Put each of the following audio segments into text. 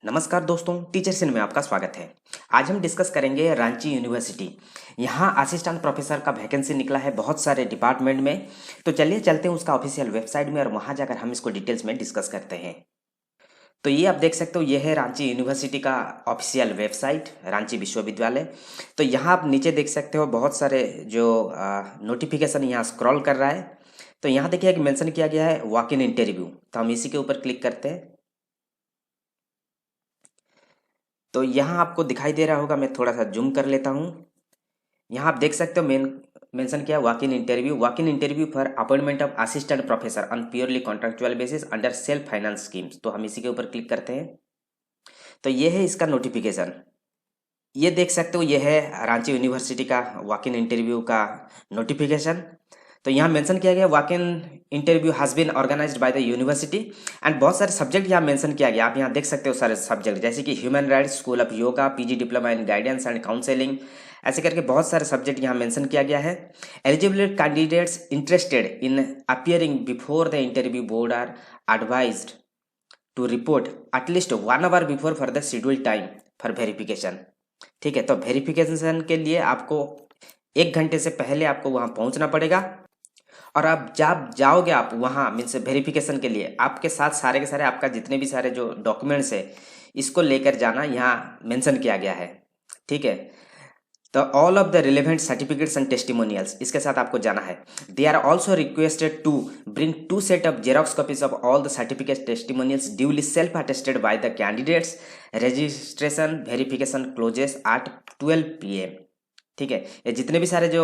नमस्कार दोस्तों, teachers in में आपका स्वागत है। आज हम डिस्कस करेंगे रांची यूनिवर्सिटी। यहाँ असिस्टेंट प्रोफेसर का वैकेंसी निकला है बहुत सारे डिपार्टमेंट में। तो चलिए चलते हैं उसका ऑफिशियल वेबसाइट में और वहाँ जाकर हम इसको डिटेल्स में डिस्कस करते हैं। तो ये आप देख सकते हो, ये है रांची यूनिवर्सिटी का ऑफिशियल वेबसाइट, रांची विश्वविद्यालय। तो यहाँ आप नीचे देख सकते हो बहुत सारे जो नोटिफिकेशन यहाँ स्क्रॉल कर रहा है। तो यहाँ देखिए एक मेंशन किया गया है वॉक इन इंटरव्यू, तो हम इसी के ऊपर क्लिक करते हैं। तो यहाँ आपको दिखाई दे रहा होगा, मैं थोड़ा सा जूम कर लेता हूँ। यहाँ आप देख सकते हो मेंशन किया walk in interview for appointment of assistant professor on purely contractual basis under self finance schemes. तो हम इसी के ऊपर क्लिक करते हैं। तो ये है इसका नोटिफिकेशन। ये देख सकते हो, ये है रांची यूनिवर्सिटी का वॉक इन इंटरव्यू का नोटिफिकेशन। तो यहाँ मेंशन किया गया walk in interview has been organised by the university and बहुत सारे सब्जेक्ट यहाँ मेंशन किया गया। आप यहाँ देख सकते हो सारे सब्जेक्ट, जैसे कि human rights, school of yoga, PG diploma in guidance and counselling, ऐसे करके बहुत सारे सब्जेक्ट यहाँ मेंशन किया गया है। Eligible candidates interested in appearing before the interview board are advised to report at least 1 hour before for the schedule time for verification. ठीक है, तो वेरिफिकेशन के लिए आपको 1 घंटे से पहले आपको वहाँ पहुँचना पड़ेगा। और आप जब जाओगे आप वहाँ मीन्स वेरिफिकेशन के लिए, आपके साथ सारे के सारे आपका जितने भी सारे जो डॉक्यूमेंट्स है इसको लेकर जाना यहाँ मेंशन किया गया है। ठीक है, तो all of the relevant certificates and testimonials इसके साथ आपको जाना है। They are also requested to bring 2 set of xerox copies of all the certificate testimonials duly self attested by the candidates. Registration verification closes at 12 PM। ठीक है, ये जितने भी सारे जो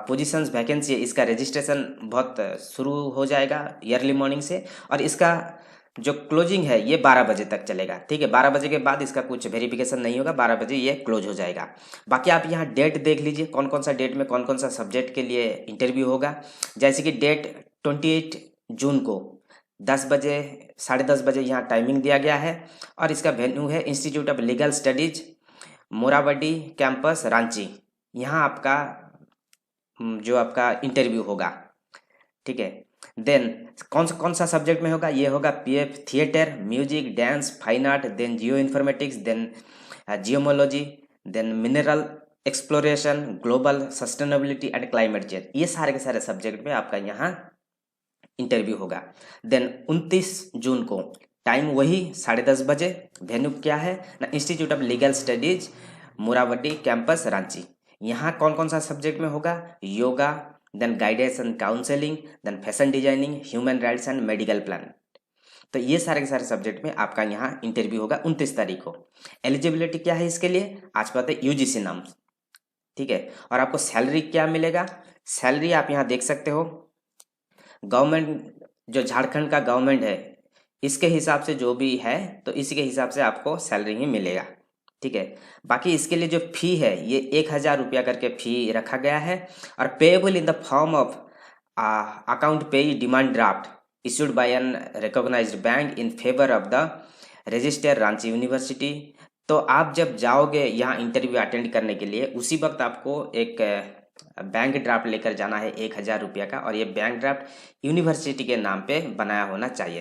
पोजीशंस वैकेंसी है इसका रजिस्ट्रेशन बहुत शुरू हो जाएगा अर्ली मॉर्निंग से, और इसका जो क्लोजिंग है ये 12 बजे तक चलेगा। ठीक है, 12 बजे के बाद इसका कुछ वेरिफिकेशन नहीं होगा, 12 बजे ये क्लोज हो जाएगा। बाकी आप यहाँ डेट देख लीजिए, कौन कौन सा डेट में कौन कौन सा सब्जेक्ट के लिए इंटरव्यू होगा। जैसे कि डेट 28 जून को 10 बजे 10:30 बजे यहाँ टाइमिंग दिया गया है, और इसका वेन्यू है institute of legal studies, Morabadi campus, Ranchi. यहाँ आपका जो आपका इंटरव्यू होगा। ठीक है, देन कौन सा सब्जेक्ट में होगा, ये होगा PF theatre, music, dance, fine art, then geo informatics, then gemmology, then mineral exploration, global sustainability and climate change. ये सारे के सारे सब्जेक्ट में आपका यहाँ इंटरव्यू होगा। देन 29 जून को टाइम वही 10:30 बजे। वेन्यू क्या है ना, institute of legal studies, Morabadi campus, Ranchi. यहाँ कौन कौन सा सब्जेक्ट में होगा, yoga, then guidance and counselling, then fashion designing, human rights and medical plan. तो ये सारे के सारे सब्जेक्ट में आपका यहाँ इंटरव्यू होगा 29 तारीख को। एलिजिबिलिटी क्या है इसके लिए, आज बात है यूजीसी नाम। ठीक है, और आपको सैलरी क्या मिलेगा, सैलरी आप यहाँ देख सकते हो। गवर्नमेंट जो झारखंड का गवर्नमेंट है इसके हिसाब से जो भी है, तो इसी के हिसाब से आपको सैलरी ही मिलेगा। ठीक है, बाकी इसके लिए जो फी है ये 1,000 रुपया करके फी रखा गया है, और payable in the form of account payee demand draft issued by an recognized bank in favour of the register Ranchi University. तो आप जब जाओगे यहाँ इंटरव्यू अटेंड करने के लिए, उसी वक्त आपको एक बैंक ड्राफ्ट लेकर जाना है 1,000 रुपया का, और ये बैंक ड्राफ्ट यूनिवर्सिटी के नाम पे बनाया होना चाहिए।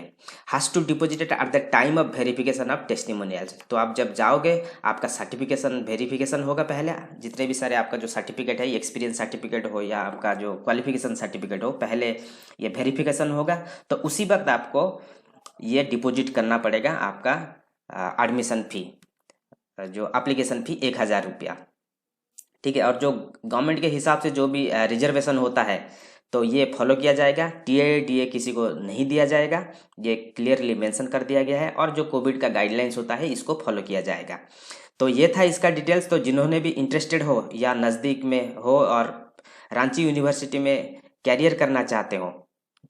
Has to deposited at the time of verification of testimonials. तो आप जब जाओगे आपका सर्टिफिकेशन वेरिफिकेशन होगा पहले, जितने भी सारे आपका जो सर्टिफिकेट है, एक्सपीरियंस सर्टिफिकेट हो या आपका जो क्वालिफिकेशन सर्टिफिकेट हो, पहले ये वेरिफिकेशन होगा। तो उसी वक्त आपको ये डिपॉजिट करना पड़ेगा आपका एडमिशन फी, जो एप्लीकेशन फी 1,000 रुपया। ठीक है, और जो गवर्नमेंट के हिसाब से जो भी रिजर्वेशन होता है तो ये फॉलो किया जाएगा। टीए डीए किसी को नहीं दिया जाएगा, ये क्लियरली मेंशन कर दिया गया है, और जो कोविड का गाइडलाइंस होता है इसको फॉलो किया जाएगा। तो ये था इसका डिटेल्स। तो जिन्होंने भी इंटरेस्टेड हो या नज़दीक में हो और रांची यूनिवर्सिटी में कैरियर करना चाहते हो,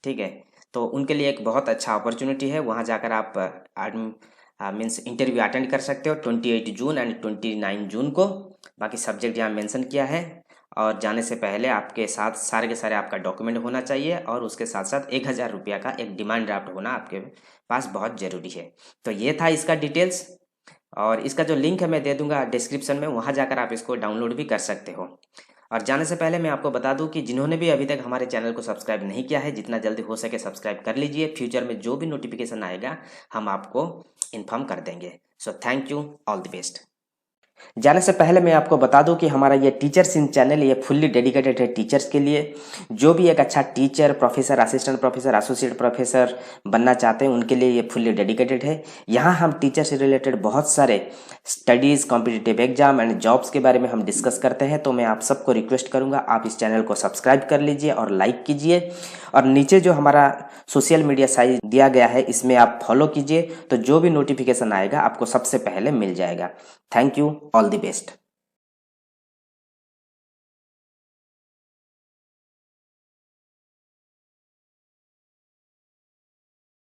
ठीक है, तो उनके लिए एक बहुत अच्छा अपॉर्चुनिटी है। वहाँ जाकर आप मीन्स इंटरव्यू अटेंड कर सकते हो 28 जून एंड 29 जून को। बाकी सब्जेक्ट यहाँ मेंशन किया है, और जाने से पहले आपके साथ सारे के सारे आपका डॉक्यूमेंट होना चाहिए, और उसके साथ साथ 1,000 रुपया का एक डिमांड ड्राफ्ट होना आपके पास बहुत ज़रूरी है। तो ये था इसका डिटेल्स, और इसका जो लिंक है मैं दे दूंगा डिस्क्रिप्शन में, वहाँ जाकर आप इसको डाउनलोड भी कर सकते हो। और जाने से पहले मैं आपको बता दूं कि जिन्होंने भी अभी तक हमारे चैनल को सब्सक्राइब नहीं किया है, जितना जल्दी हो सके सब्सक्राइब कर लीजिए। फ्यूचर में जो भी नोटिफिकेशन आएगा हम आपको इन्फॉर्म कर देंगे। So thank you, all the best. जाने से पहले मैं आपको बता दूं कि हमारा ये टीचर्स इन चैनल ये फुल्ली डेडिकेटेड है टीचर्स के लिए। जो भी एक अच्छा teacher, professor, assistant professor, associate professor बनना चाहते हैं उनके लिए ये फुल्ली डेडिकेटेड है। यहाँ हम टीचर से रिलेटेड बहुत सारे studies, competitive exam and jobs के बारे में हम डिस्कस करते हैं। तो मैं आप सबको रिक्वेस्ट करूँगा, आप इस चैनल को सब्सक्राइब कर लीजिए और लाइक कीजिए, और नीचे जो हमारा सोशल मीडिया साइट दिया गया है इसमें आप फॉलो कीजिए, तो जो भी नोटिफिकेशन आएगा आपको सबसे पहले मिल जाएगा। Thank you, all the best.